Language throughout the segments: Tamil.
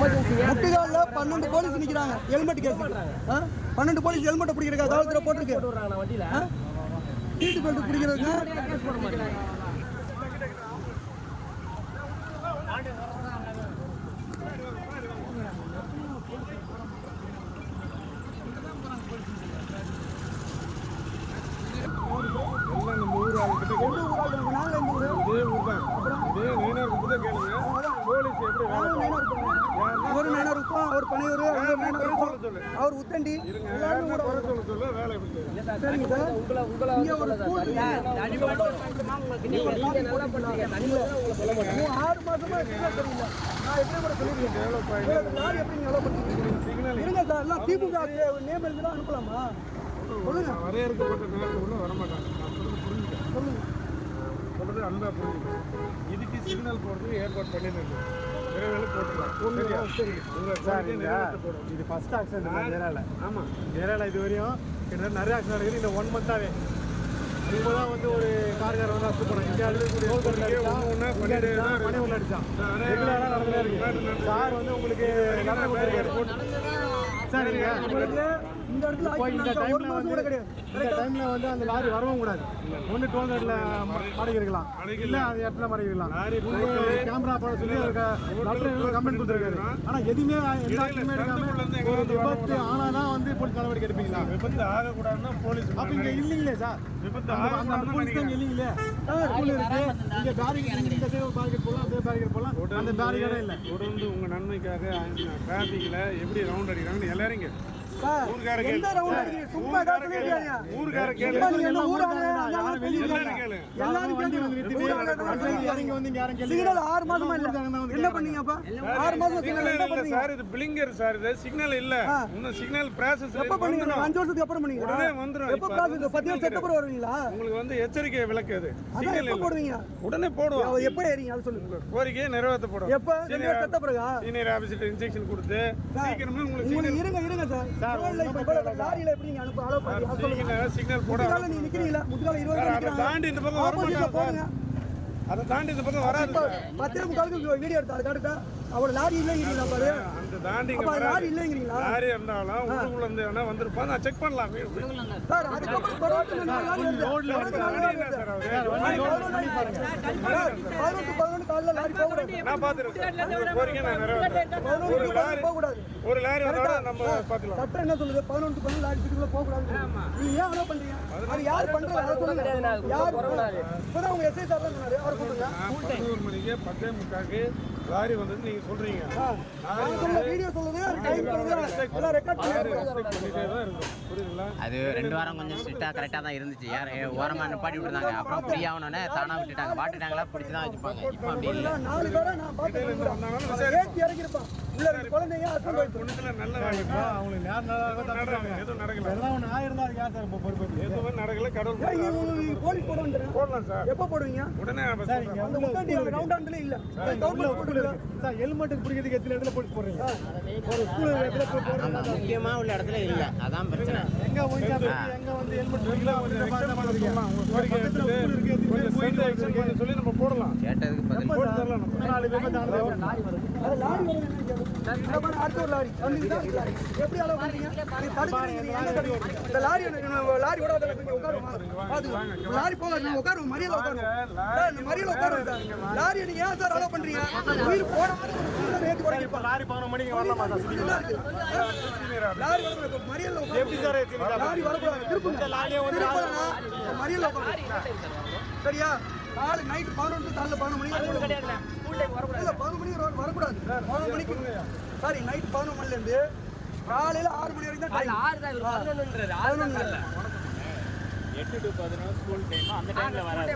முட்டுகாலில் 12 போலீஸ் நிற்கிறாங்க. ஹெல்மெட் கேஸ் 12 போலீஸ் ஹெல்மெட்டை பிடிக்கிறதுக்கு காவல்துறை போட்டிருக்கு. சீட்டு பெல்ட் பிடிக்கிறதுக்கு அவர் பனையூர், அவர் உத்தண்டி சரிங்க சார். இங்கே ஒரு 6 மாசமா தெரியல. நான் எப்படி கூட சொல்லியிருக்கேன். லாரி எப்படி எவ்வளோ பண்ணுறீங்க? இருங்க சார், எல்லாம் திமுக நேம் எழுதி அனுப்பலாமா? சொல்லுங்க. வரையறுக்கப்பட்ட நேரத்துக்குள்ள வரமாட்டாங்க. சொல்லுங்க சொல்றது அன்பா புரிஞ்சுங்க. இதுக்கு சிக்னல் போடுறதுக்கு ஏற்பாடு பண்ணிடுங்க. விரைவில் போட்டுக்கலாம். இது ஃபர்ஸ்ட் ஆக்சிடென்ட் நேரால. ஆமாம், நேரால இது வரையும் கிட்டத்தட்ட நிறைய ஆக்சிடென்ட் நடக்குது. இந்த 1 மந்த்தாவே இப்போதான் வந்து ஒரு கார்கார் வந்து அரெஸ்ட் பண்ணாங்க. இங்கே பனி உள்ள அடிச்சான். ரெகுலராக நடந்துட்டே இருக்கு. சார் வந்து உங்களுக்கு நடந்து சார் இந்த டைம்ல வந்து அந்த லாரி வரவும் கூடாது. ஒன்று டோல்கேட்ல மடங்கிருக்கலாம், இல்லை அந்த இடத்துல மடங்கிருக்கலாம். கேமரா போட சொல்லி கம்ப்ளைண்ட் கொடுத்துருக்காரு. ஆனால் எதுவுமே எல்லாத்துக்குமே எடுக்காம ஒரு விபத்து ஆனால் வந்து போலீஸ் நடவடிக்கை எடுப்பீங்களா? விபத்து ஆகக்கூடாதுன்னா போலீஸ் அப்போ இங்கே இல்லைங்களே சார். அந்த போலீஸ் தான் இல்லைங்களே. ஸ்கூல் இருக்கு, இங்கே பேரிகேட், இந்த சைடு பேரிகேட் போடலாம், அந்த பேரிகேட் போடலாம். அந்த பேரிகேடே இல்லை. தொடர்ந்து உங்கள் நன்மைக்காக டிராஃபிக்கில் எப்படி ரவுண்ட் அடிக்கிறாங்கன்னு எல்லாரும் எந்த ரவுண்ட் அடிக்கிறீங்க? சும்மா சிக்னல் 6 மாசமா இல்ல. என்ன பண்ணீங்க அப்ப? 6 மாசம் சிக்னல் என்ன பண்ணீங்க சார்? இது பிளிங்கர் சார், இது சிக்னல் இல்ல. இன்னும் சிக்னல் பிராசஸ் எப்ப பண்ணீங்க? 5 வருஷத்துக்கு அப்புறம் பண்ணீங்க. உடனே வந்துரும். எப்ப பிராசஸ்? 10 வருஷம் அப்புறம் வருவீங்களா? உங்களுக்கு வந்து எச்சரிக்கை விளக்கு அது. சிக்னல் எப்ப போடுவீங்க? உடனே போடுவோம். எப்ப ஏறீங்க அது சொல்லுங்க. கோரிக்கையை நிறைவேற்ற போடுவோம். எப்ப? 2 வருஷம் செத்த பிறகா? சீனியர் ஆபீசர் இன்ஜெக்ஷன் கொடுத்து சீக்கிரமே உங்களுக்கு இருங்க சார். லாரியில எப்படி நீங்க அனுப்ப அலோ பண்ணி அது சொல்லுங்க. சிக்னல் போடாம நீ நிக்கிறீங்களா? முதுகால 20 நிக்கிறாங்க. தாண்டி இந்த பக்கம் வர மாட்டாங்க. அத தாண்டி இந்த பக்கம் வராது. 10:45க்கு வீடியோ எடுத்து அது காட்டுடா. அவள லாரி இல்லங்கறீங்களா பாரு. அந்த தாண்டி அப்ப லாரி இல்லங்கறீங்களா? லாரி இருந்தாலும் ஊருக்குள்ள இருந்து வேணா வந்திருப்பாங்க. நான் செக் பண்ணலாம். சார் அதுக்கு அப்புறம் பரோட்ல லாரி ரோட்ல வந்து சார் வண்டி பண்ணி பாருங்க. 11 கால்ல லாரி போக கூடாது. நான் பாத்துறேன். கோரிக்கை நான் நிறைவேற்றேன். ஒரு லாரி வந்தா நம்ம பாத்துக்கலாம். சட்டம் என்ன சொல்லுது? 11 லாரி சிட்டிக்குள்ள போக கூடாது. நீ ஏன் அலோ பண்றீங்க? அது யார் பண்றது? அத சொல்லுங்க. யார் போறாரு? இப்பதான் உங்க எஸ்ஐ சார் சொன்னாரு. அவர் சொல்லுங்க. 11 மணிக்கு 10:45க்கு லாரி வந்து நீங்க சொல்றீங்க. நான் சொல்ல வீடியோ சொல்லுது, டைம் சொல்லுது. எல்லாம் ரெக்கார்ட் பண்ணிட்டே தான் இருக்கு. புரியுதுங்களா? அது 2 வாரம் கொஞ்சம் ஸ்ட்ரிக்ட்டா கரெக்ட்டா தான் இருந்துச்சு. யார் ஓரமா நிப்பாட்டி விட்டுறாங்க. அப்புறம் ஃப்ரீ ஆவனனே தானா விட்டுட்டாங்க. வாட்டிட்டாங்களா பிடிச்சு தான் வச்சுப்பாங்க. இப்போ அப்படி இல்ல. 4 பேரை நான் பார்த்தேன். ஏத்தி இறங்கிருப்பான். உள்ள ரெண்டு குழந்தைங்க ஹஸ்பண்ட் வைஃப். பொண்ணுல நல்ல வாங்கிப்பா. அவங்க நேரா நடக்குது. எதுவும் நடக்கல. எல்லாம் ஒண்ணு ஆயிருந்தா அது யார் சார் பொறுப்பு? எதுவும் நடக்கல. கடவுள் போலீஸ் போடுவாங்க. போடலாம் சார். எப்போ போடுவீங்க? உடனே அந்த முன்னாடி ரவுண்ட் ஆண்ட்ல இல்ல. கவர்மெண்ட் போடுங்க. சார் ஹெல்மெட் பிடிக்கிறதுக்கு எத்தனை இடத்துல போலீஸ் போடுறீங்க? ஒரு ஸ்கூல் இடத்துல போடுறீங்க. முக்கியமா உள்ள இடத்துல இல்ல. அதான் பிரச்சனை. எங்க வந்து ஹெல்மெட் பிடிக்கலாம் சொல்லலாம். உங்க கோரிக்கை எடுத்து கொஞ்சம் சேர்ந்து ஆக்சன் பண்ணி சொல்லி நம்ம போடலாம். கேட்டதுக்கு பதில் போட்டு தரலாம். நம்ம நாலு விபத்து ஆனது லாரி வருது. அடுத்த ஒரு லாரி எப்படி அளவு பண்றீங்க? இந்த லாரி லாரி ஓட உட்காருமா? லாரி போக உட்காருவோம். மறியல உட்காருவோம். மறியல உட்காருவோம். லாரி நீங்க ஏன் சார் அளவு பண்றீங்க? உயிர் போடாம ரேட் குறைக்க. லாரி 11 மணிக்கு வரலாமா சார்? லாரி வரக்கூடாது. மறியல எப்படி சார் லாரி வரக்கூடாது. திருப்பி லாரியே வந்து மறியல உட்காருவோம். சரியா? காலை நைட் 11 காலைல 11 மணிக்கு கிடையாது. ஸ்கூல் டைம் வரக்கூடாது. இல்ல 11 மணிக்கு வரக்கூடாது. 11 மணிக்கு சாரி நைட் 11 மணில இருந்து காலையில 6 மணி வரைக்கும் தான் டைம். 6 தான் 11ன்றது 11 இல்ல. 8 to 11 ஸ்கூல் டைம் அந்த டைம்ல வராது.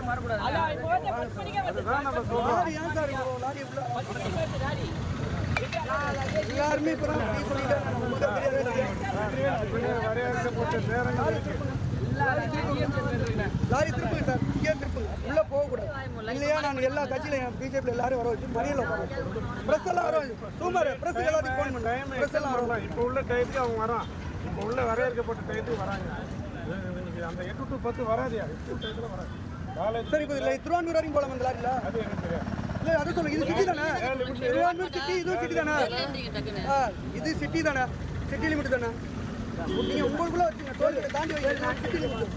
அத இப்போ வந்து 10 மணிக்கே வந்து லாரி ஏன் சார் லாரி உள்ள 10 மணிக்கு வந்து லாரி எல்லாருமே இப்ப சொல்லிட்டாங்க. நமக்கு தெரியாது. வரையறுக்கப்பட்ட நேரங்கள் லாரி திருப்புங்க சார். இங்கே திருப்புங்க. உள்ள போகக்கூடாது. இல்லையா நான் எல்லா கட்சியிலையும் பிஜேபி எல்லாரும் வர வச்சு மறியல பிரஸ் எல்லாம் வர சூமர் பிரஸ் எல்லாத்தையும் ஃபோன் பண்ணேன். பிரஸ் எல்லாம் வரலாம். இப்போ உள்ள டைத்துக்கு அவங்க வரான். இப்போ உள்ள வரையறுக்கப்பட்ட டைத்துக்கு வராங்க. அந்த 8 to 10 வராதியா? ஸ்கூல் டைத்துல வராது. காலேஜ் சரி இப்போ திருவான்மூர் வரைக்கும் போகலாம் அந்த லாரியில். அது எனக்கு தெரியாது. இல்லை அதை சொல்லுங்க, இது சிட்டி தானே, திருவான்மியூர் சிட்டி, இதுவும் சிட்டி தானே, இது சிட்டி தானே, சிட்டி லிமிட் தானே, நீங்கள் உங்களுக்குள்ள வச்சுங்க, டோல்கேட்டை தாண்டி வைக்கிறீங்க, சிட்டி லிமிட்.